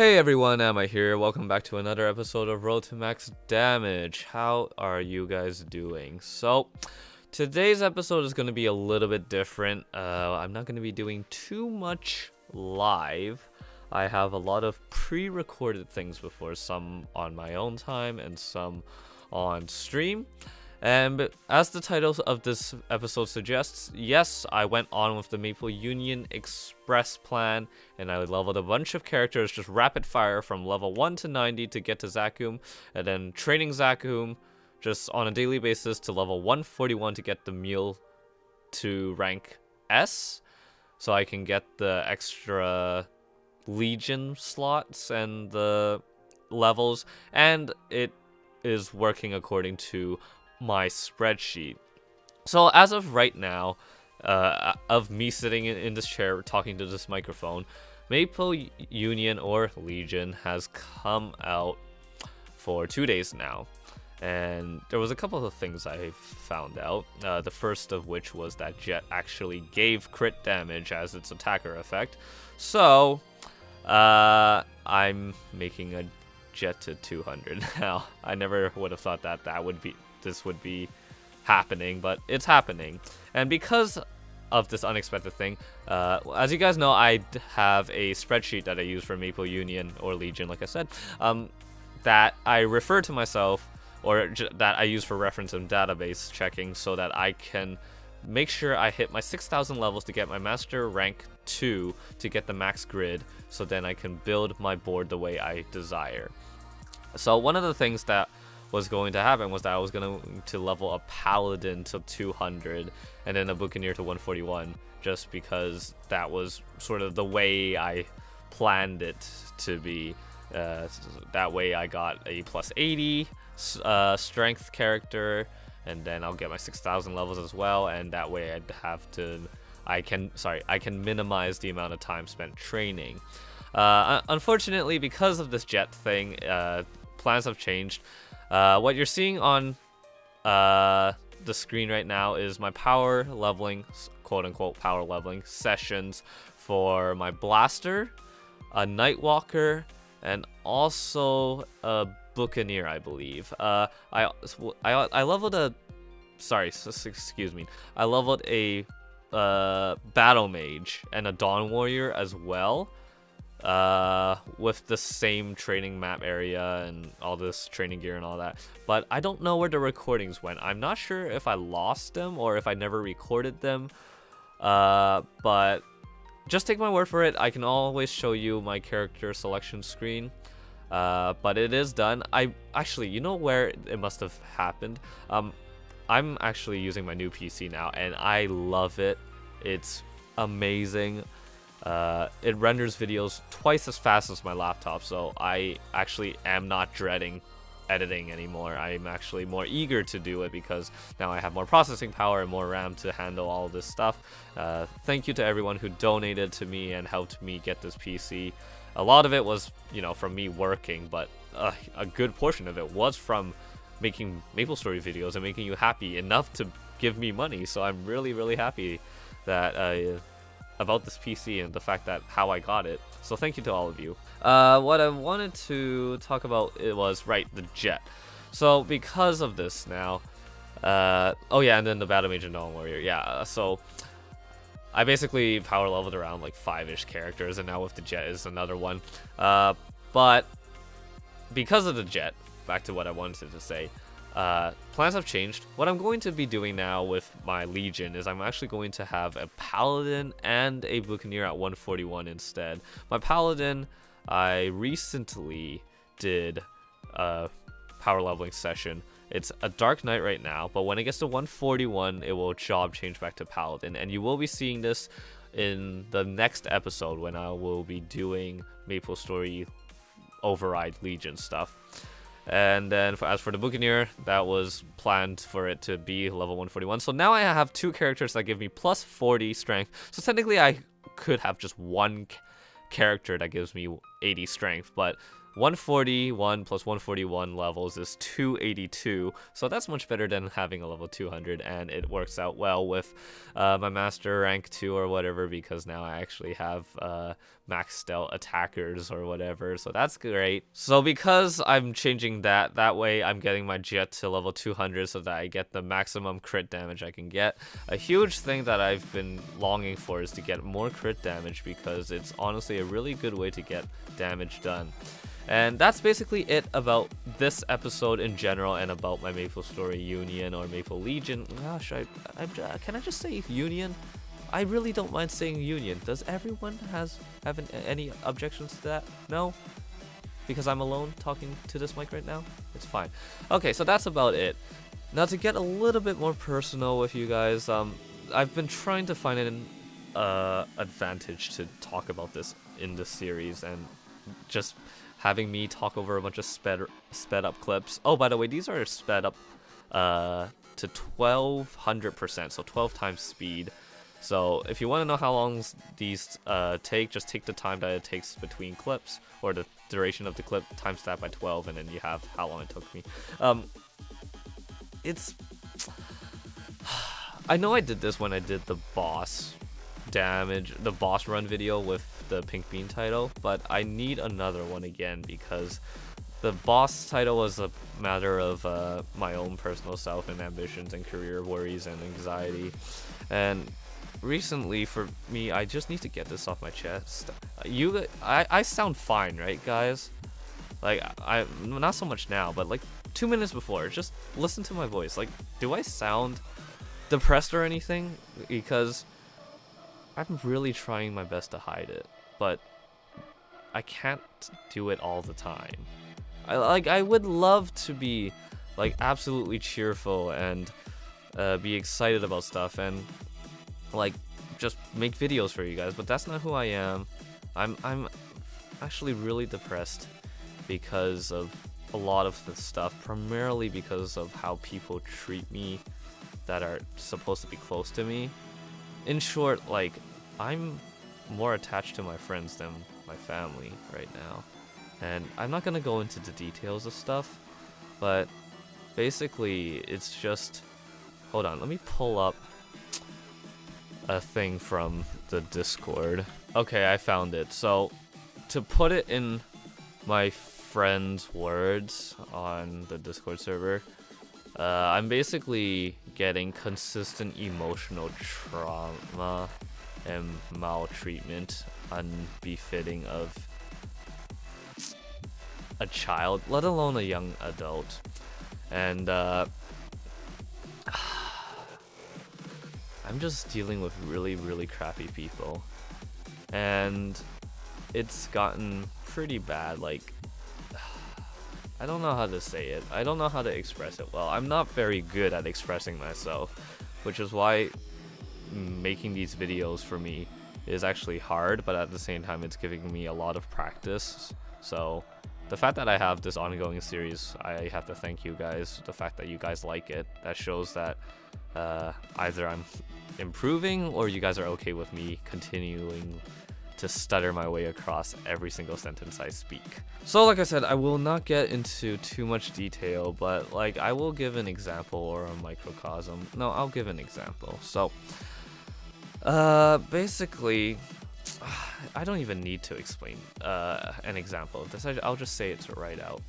Hey everyone, Amma here. Welcome back to another episode of Road to Max Damage. How are you guys doing? So, today's episode is going to be a little bit different. I'm not going to be doing too much live. I have a lot of pre-recorded things before, some on my own time and some on stream. And as the title of this episode suggests, yes, I went on with the Maple Union Express plan, and I leveled a bunch of characters just rapid fire from level 1 to 90 to get to Zakum, and then training Zakum just on a daily basis to level 141 to get the mule to rank S, so I can get the extra Legion slots and the levels, and it is working according to my spreadsheet. So as of right now, of me sitting in this chair talking to this microphone, Maple Union or Legion has come out for 2 days now, and there was a couple of things I found out. The first of which was that Jet actually gave crit damage as its attacker effect. So I'm making a Jet to 200 now. I never would have thought that this would be happening, but it's happening. And because of this unexpected thing, as you guys know, I have a spreadsheet that I use for Maple Union or Legion, like I said, that I refer to myself, or that I use for reference and database checking, so that I can make sure I hit my 6,000 levels to get my master rank 2 to get the max grid, so then I can build my board the way I desire. So one of the things that was going to happen was that I was going to level a Paladin to 200 and then a Buccaneer to 141, just because that was sort of the way I planned it to be. That way I got a plus 80 strength character, and then I'll get my 6,000 levels as well, and that way I can minimize the amount of time spent training. Unfortunately, because of this Jet thing, plans have changed. What you're seeing on the screen right now is my power leveling, quote-unquote power leveling sessions for my Blaster, a Nightwalker, and also a Buccaneer, I believe. I leveled a... Sorry, excuse me. I leveled a Battle Mage and a Dawn Warrior as well, with the same training map area and all this training gear and all that, but I don't know where the recordings went. I'm not sure if I lost them or if I never recorded them, but just take my word for it. I can always show you my character selection screen, but it is done. Actually, you know where it must have happened? I'm actually using my new PC now, and I love it. It's amazing. It renders videos twice as fast as my laptop, so I actually am not dreading editing anymore. I'm actually more eager to do it because now I have more processing power and more RAM to handle all this stuff. Thank you to everyone who donated to me and helped me get this PC. A lot of it was, from me working, but a good portion of it was from making MapleStory videos and making you happy enough to give me money. So I'm really, really happy that about this PC and the fact that how I got it. So thank you to all of you. What I wanted to talk about, it was the Jet. So because of this now, oh yeah, and then the Battle Mage and Dawn Warrior. Yeah, so I basically power leveled around like 5-ish characters, and now with the Jet is another one. But because of the Jet, back to what I wanted to say, plans have changed. What I'm going to be doing now with my Legion is I'm actually going to have a Paladin and a Buccaneer at 141 instead. My Paladin, I recently did a power leveling session. It's a Dark Knight right now, but when it gets to 141, it will job change back to Paladin, and you will be seeing this in the next episode when I will be doing MapleStory Override Legion stuff. And then as for the Buccaneer, that was planned for it to be level 141. So now I have 2 characters that give me plus 40 strength. So technically I could have just one character that gives me 80 strength, but 141 plus 141 levels is 282, so that's much better than having a level 200, and it works out well with my master rank 2 or whatever, because now I actually have maxed out attackers or whatever, so that's great. So because I'm changing that way I'm getting my jet to level 200 so that I get the maximum crit damage I can get. A huge thing that I've been longing for is to get more crit damage, because it's honestly a really good way to get damage done. And that's basically it about this episode in general and about my MapleStory Union or Maple Legion. Gosh, can I just say Union? I really don't mind saying Union. Does everyone have any objections to that? No? Because I'm alone talking to this mic right now? It's fine. Okay, so that's about it. Now to get a little bit more personal with you guys, I've been trying to find an advantage to talk about this in this series, and just having me talk over a bunch of sped up clips. Oh, by the way, these are sped up to 1200%, so 12 times speed. So if you want to know how long these take, just take the time that it takes between clips, or the duration of the clip, times that by 12, and then you have how long it took me. I know I did this when I did the boss run video with the Pink Bean title, but I need another one again, because the boss title was a matter of my own personal self and ambitions and career worries and anxiety, and recently for me I just need to get this off my chest. I sound fine, right guys? Like, I not so much now, but like 2 minutes before, just listen to my voice. Like, do I sound depressed or anything? Because I'm really trying my best to hide it, but I can't do it all the time. I would love to be like absolutely cheerful and be excited about stuff and like just make videos for you guys, but that's not who I am. I'm actually really depressed because of a lot of the stuff, primarily because of how people treat me that are supposed to be close to me. In short, like, I'm more attached to my friends than my family right now. And I'm not gonna go into the details of stuff, but basically it's just... Hold on, let me pull up a thing from the Discord. Okay, I found it. So, to put it in my friend's words on the Discord server, I'm basically getting consistent emotional trauma and maltreatment unbefitting of a child, let alone a young adult. And I'm just dealing with really, really crappy people. And it's gotten pretty bad. Like, I don't know how to say it. I don't know how to express it well. I'm not very good at expressing myself, which is why making these videos for me is actually hard, but at the same time it's giving me a lot of practice. So the fact that I have this ongoing series, I have to thank you guys. The fact that you guys like it, that shows that either I'm improving or you guys are okay with me continuing to stutter my way across every single sentence I speak. So like I said, I will not get into too much detail, but like I will give an example or a microcosm. No, I'll give an example. So basically, I don't even need to explain an example of this. I'll just say it right out.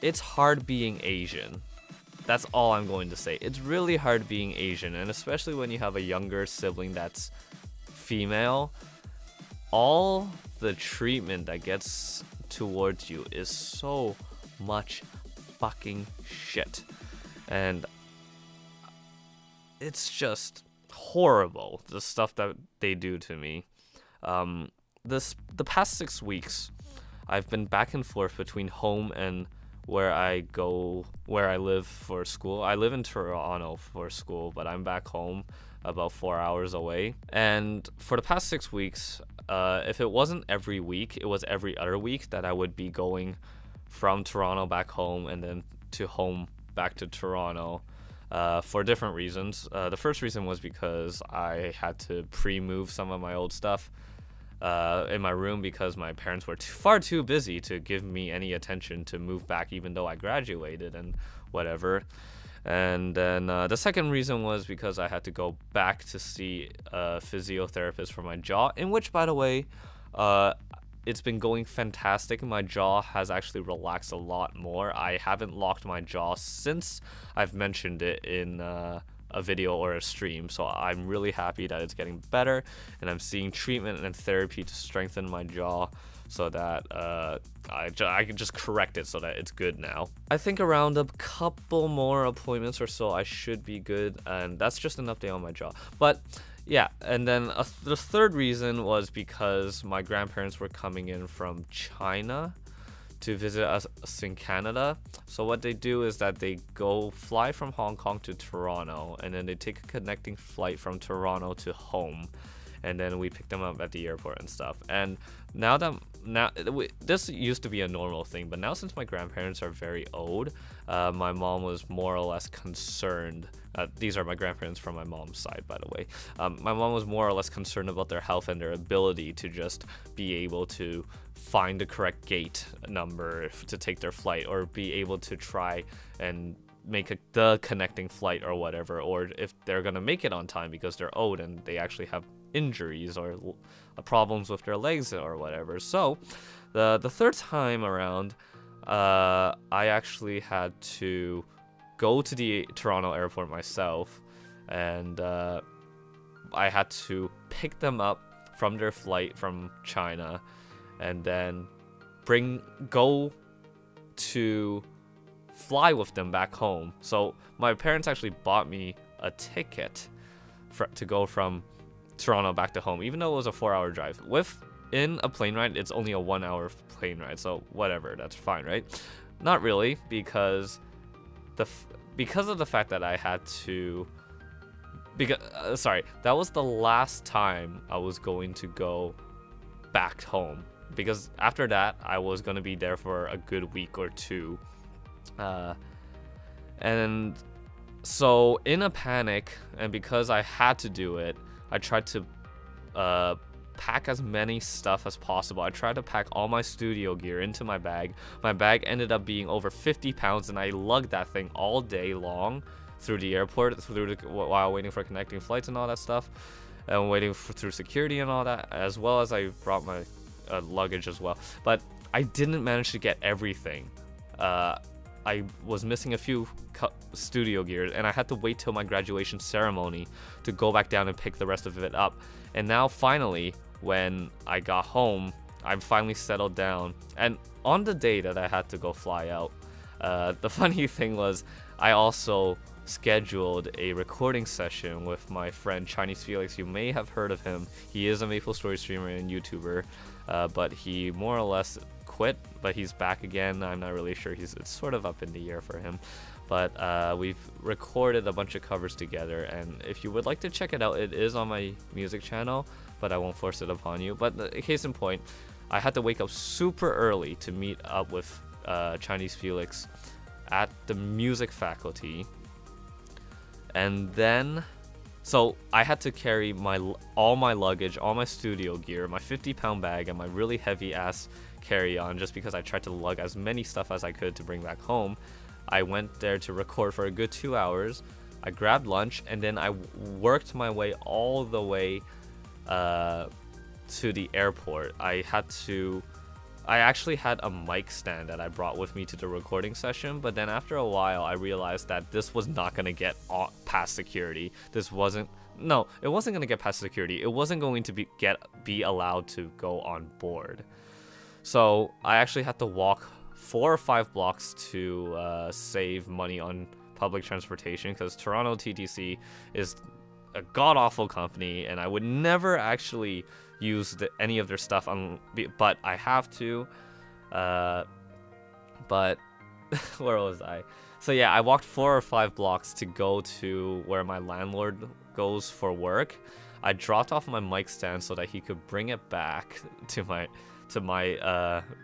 It's hard being Asian. That's all I'm going to say. It's really hard being Asian, and especially when you have a younger sibling that's female. All the treatment that gets towards you is so much fucking shit. And it's just horrible, the stuff that they do to me. The past 6 weeks, I've been back and forth between home and where I live for school. I live in Toronto for school, but I'm back home about 4 hours away. And for the past 6 weeks, if it wasn't every week, it was every other week that I would be going from Toronto back home and then to home back to Toronto for different reasons. The first reason was because I had to pre-move some of my old stuff. in my room because my parents were far too busy to give me any attention to move back, even though I graduated and whatever. And then the second reason was because I had to go back to see a physiotherapist for my jaw, in which, by the way, it's been going fantastic. My jaw has actually relaxed a lot more. I haven't locked my jaw since I've mentioned it in a video or a stream, so I'm really happy that it's getting better, and I'm seeing treatment and therapy to strengthen my jaw so that I can just correct it so that it's good now. I think around a couple more appointments or so I should be good, and that's just an update on my jaw. But yeah, and then the third reason was because my grandparents were coming in from China to visit us in Canada. So what they do is that they fly from Hong Kong to Toronto, and then they take a connecting flight from Toronto to home, and then we pick them up at the airport and stuff. And this used to be a normal thing, but now since my grandparents are very old, my mom was more or less concerned. These are my grandparents from my mom's side, by the way. My mom was more or less concerned about their health and their ability to just be able to find the correct gate number to take their flight, or be able to try and make the connecting flight or whatever, or if they're gonna make it on time because they're old and they actually have injuries or problems with their legs or whatever. So the third time around, I actually had to go to the Toronto airport myself, and I had to pick them up from their flight from China, and then go to fly with them back home. So my parents actually bought me a ticket to go from Toronto back to home, even though it was a 4-hour drive. In a plane ride, it's only a 1-hour plane ride, so whatever, that's fine, right? Not really, because of the fact that I had to, that was the last time I was going to go back home, because after that I was going to be there for a good week or two, and so in a panic, and because I had to do it, I tried to pack as many stuff as possible. I tried to pack all my studio gear into my bag. My bag ended up being over 50 pounds, and I lugged that thing all day long through the airport, while waiting for connecting flights and all that stuff, and waiting through security and all that, as well as I brought my luggage as well. But I didn't manage to get everything. I was missing a few studio gears, and I had to wait till my graduation ceremony to go back down and pick the rest of it up. And now finally, when I got home, I'm finally settled down. And on the day that I had to go fly out, the funny thing was I also scheduled a recording session with my friend Chinese Felix. You may have heard of him. He is a MapleStory streamer and YouTuber, but he more or less quit, but he's back again. I'm not really sure. It's sort of up in the air for him. But we've recorded a bunch of covers together, and if you would like to check it out, it is on my music channel, but I won't force it upon you. But case in point, I had to wake up super early to meet up with Chinese Felix at the music faculty, and then so I had to carry all my luggage, all my studio gear, my 50-pound bag, and my really heavy ass carry-on, just because I tried to lug as many stuff as I could to bring back home. I went there to record for a good 2 hours. I grabbed lunch, and then I worked my way all the way to the airport. I actually had a mic stand that I brought with me to the recording session, but then after a while I realized that this was not going to get past security. It wasn't going to get past security. It wasn't going to be allowed to go on board. So I actually had to walk 4 or 5 blocks to save money on public transportation, because Toronto TTC is a god-awful company, and I would never actually use any of their stuff, but I have to. But where was I? So yeah, I walked 4 or 5 blocks to go to where my landlord goes for work. I dropped off my mic stand so that he could bring it back to my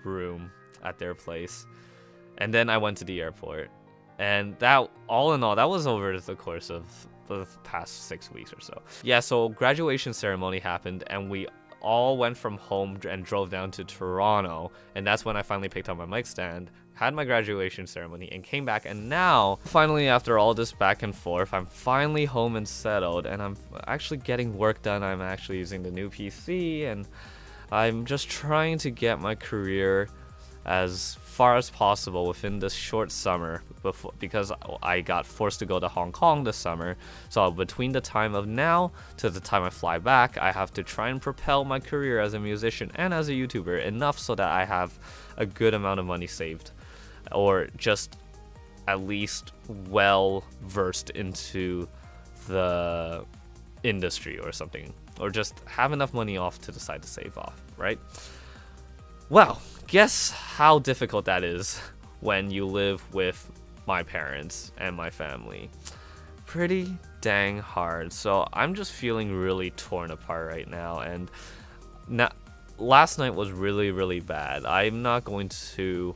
room at their place, and then I went to the airport. And that, all in all, that was over the course of the past 6 weeks or so. Yeah, so graduation ceremony happened, and we all went from home and drove down to Toronto, and that's when I finally picked up my mic stand, had my graduation ceremony, and came back. And now, finally, after all this back and forth, I'm finally home and settled, and I'm actually getting work done. I'm actually using the new PC, and I'm just trying to get my career as far as possible within this short summer because I got forced to go to Hong Kong this summer. So between the time of now to the time I fly back, I have to try and propel my career as a musician and as a YouTuber enough so that I have a good amount of money saved, or just at least well versed into the industry or something, or just have enough money off to decide to save off, right? Well, guess how difficult that is when you live with my parents and my family. Pretty dang hard. So I'm just feeling really torn apart right now, and last night was really bad. I'm not going to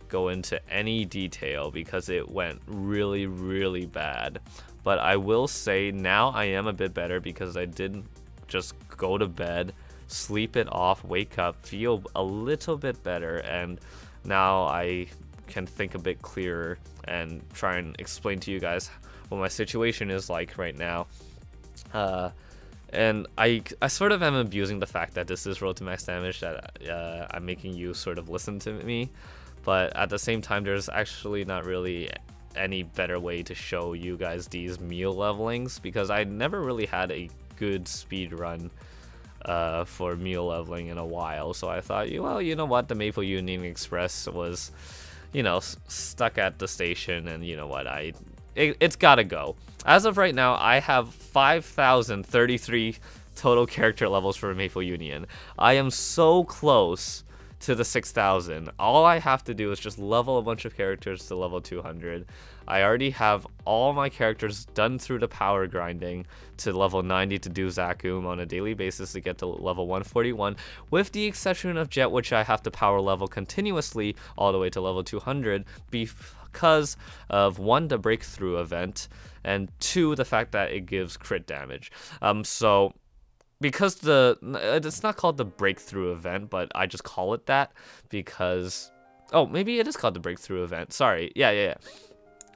go into any detail because it went really bad, but I will say now I am a bit better because I didn't just go to bed, sleep it off, wake up, feel a little bit better, and now I can think a bit clearer and try and explain to you guys what my situation is like right now. And I sort of am abusing the fact that this is Road to Max Damage, that I'm making you sort of listen to me, but at the same time there's actually not really any better way to show you guys these meal levelings, because I never really had a good speed run for meal leveling in a while. So I thought, well, you know what, the Maple Union Express was, you know, stuck at the station, and you know what, it's gotta go. As of right now, I have 5,033 total character levels for Maple Union. I am so close to the 6,000. All I have to do is just level a bunch of characters to level 200. I already have all my characters done through the power grinding to level 90 to do Zakum on a daily basis to get to level 141, with the exception of Jet, which I have to power level continuously all the way to level 200 because of 1, the breakthrough event, and 2, the fact that it gives crit damage. So because it's not called the breakthrough event, but I just call it that because, oh, maybe it is called the breakthrough event. Sorry. Yeah.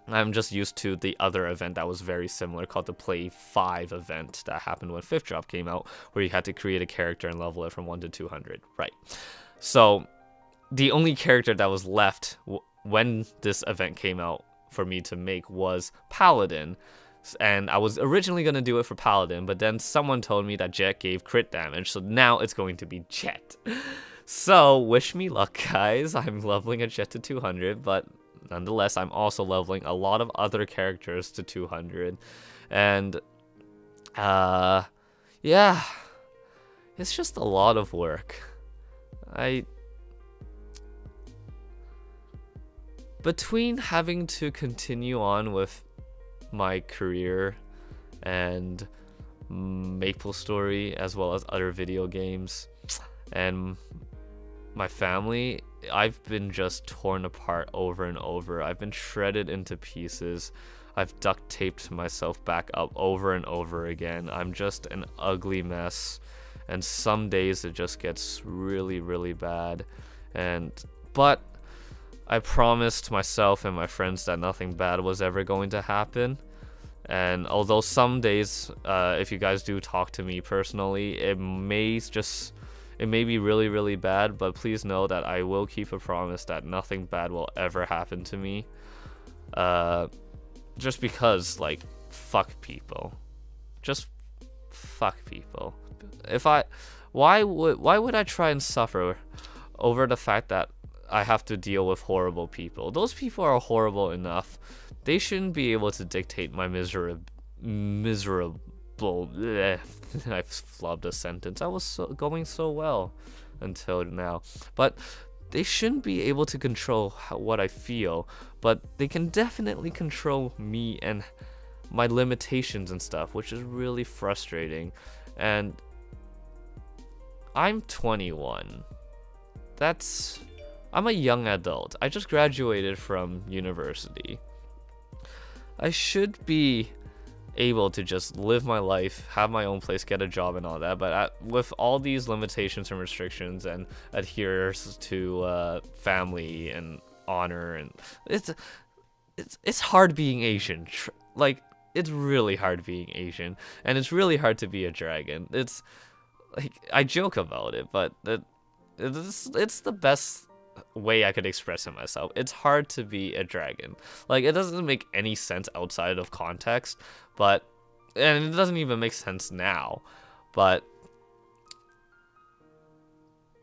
I'm just used to the other event that was very similar called the Play 5 event that happened when 5th Drop came out, where you had to create a character and level it from 1 to 200. Right. So the only character that was left when this event came out for me to make was Paladin. And I was originally going to do it for Paladin, but then someone told me that Jet gave crit damage, so now it's going to be Jet. So wish me luck, guys. I'm leveling a Jet to 200, but nonetheless, I'm also leveling a lot of other characters to 200. And yeah, it's just a lot of work. Between having to continue on with my career and MapleStory, as well as other video games, and my family, I've been just torn apart over and over. I've been shredded into pieces. I've duct taped myself back up over and over again. I'm just an ugly mess, and some days it just gets really bad. But I promised myself and my friends that nothing bad was ever going to happen. And although some days, if you guys do talk to me personally, it may be really bad, but please know that I will keep a promise that nothing bad will ever happen to me. Just because, like, fuck people. Just fuck people. Why would I try and suffer over the fact that I have to deal with horrible people? Those people are horrible enough. They shouldn't be able to dictate my miserable. I flubbed a sentence. I was going so well until now. But they shouldn't be able to control what I feel, but they can definitely control me and my limitations and stuff, which is really frustrating. And I'm 21. I'm a young adult. I just graduated from university. I should be able to just live my life, have my own place, get a job and all that. But with all these limitations and restrictions and adherence to family and honor, and it's hard being Asian. Like, it's really hard being Asian, and it's really hard to be a dragon. It's like, I joke about it, but it's the best way I could express it myself. It's hard to be a dragon. Like, it doesn't make any sense outside of context, and it doesn't even make sense now, but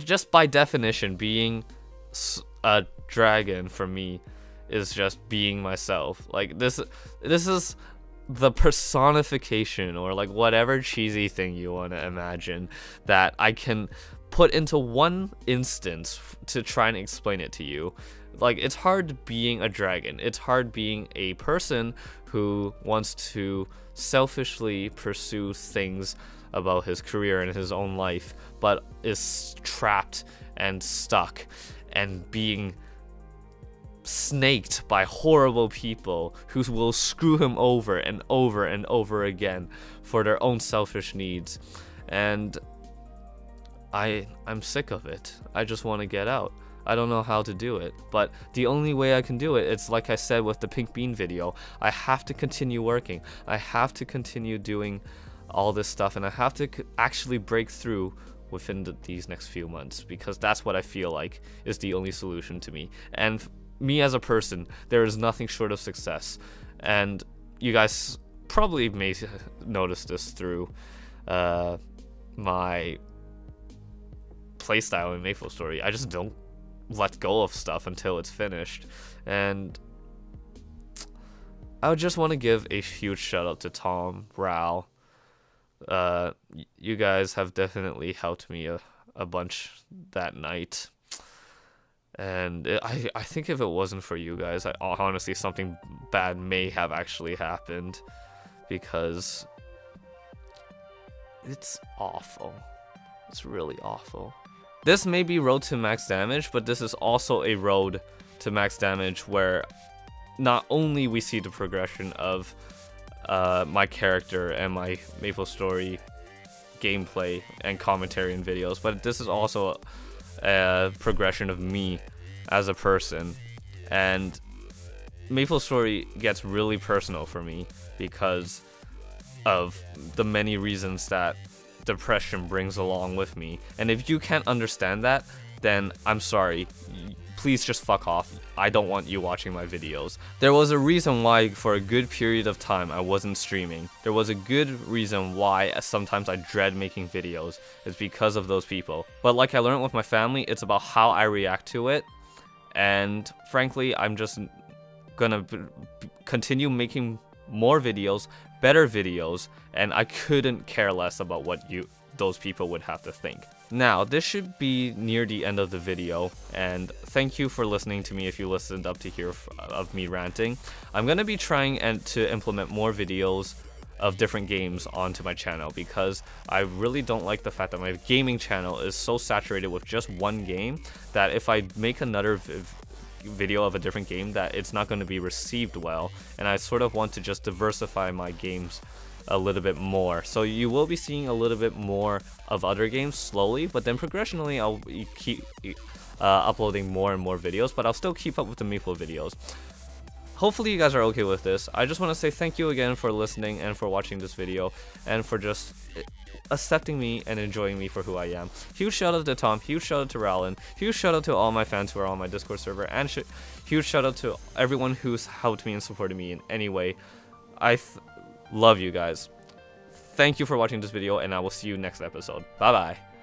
just by definition, being a dragon for me is just being myself. Like, this is the personification, or like whatever cheesy thing you want to imagine, that I can put into one instance to try and explain it to you. Like, it's hard being a dragon. It's hard being a person who wants to selfishly pursue things about his career and his own life, but is trapped and stuck and being snaked by horrible people who will screw him over and over and over again for their own selfish needs. And I'm sick of it. I just want to get out. I don't know how to do it, but the only way I can do it, it's like I said with the pink bean video, I have to continue working. I have to continue doing all this stuff, and I have to actually break through within these next few months, because that's what I feel like is the only solution to me. And me as a person, there is nothing short of success. And you guys probably may notice this through my playstyle in MapleStory. I just don't let go of stuff until it's finished. And I would just want to give a huge shout out to Tom, Ral. You guys have definitely helped me a bunch that night. And I think if it wasn't for you guys, honestly, something bad may have actually happened, because it's awful. It's really awful. This may be road to max damage, but this is also a road to max damage where not only we see the progression of my character and my MapleStory gameplay and commentary and videos, but this is also a progression of me as a person. And MapleStory gets really personal for me because of the many reasons that depression brings along with me. And if you can't understand that, then I'm sorry. Please just fuck off. I don't want you watching my videos. There was a reason why for a good period of time I wasn't streaming. There was a good reason why sometimes I dread making videos. It's because of those people. But like I learned with my family, it's about how I react to it. And frankly, I'm just gonna continue making more videos, better videos, and I couldn't care less about what those people would have to think. Now, this should be near the end of the video, and thank you for listening to me if you listened up to here of me ranting. I'm going to be trying to implement more videos of different games onto my channel, because I really don't like the fact that my gaming channel is so saturated with just one game that if I make another video of a different game, that it's not going to be received well, and I sort of want to just diversify my games a little bit more. So you will be seeing a little bit more of other games slowly, but then progressionally I'll keep uploading more and more videos, but I'll still keep up with the Meeple videos. Hopefully you guys are okay with this. I just want to say thank you again for listening and for watching this video and for just accepting me and enjoying me for who I am. Huge shout out to Tom, huge shout out to Rowland, huge shout out to all my fans who are on my Discord server, and huge shout out to everyone who's helped me and supported me in any way. I love you guys. Thank you for watching this video, and I will see you next episode. Bye bye.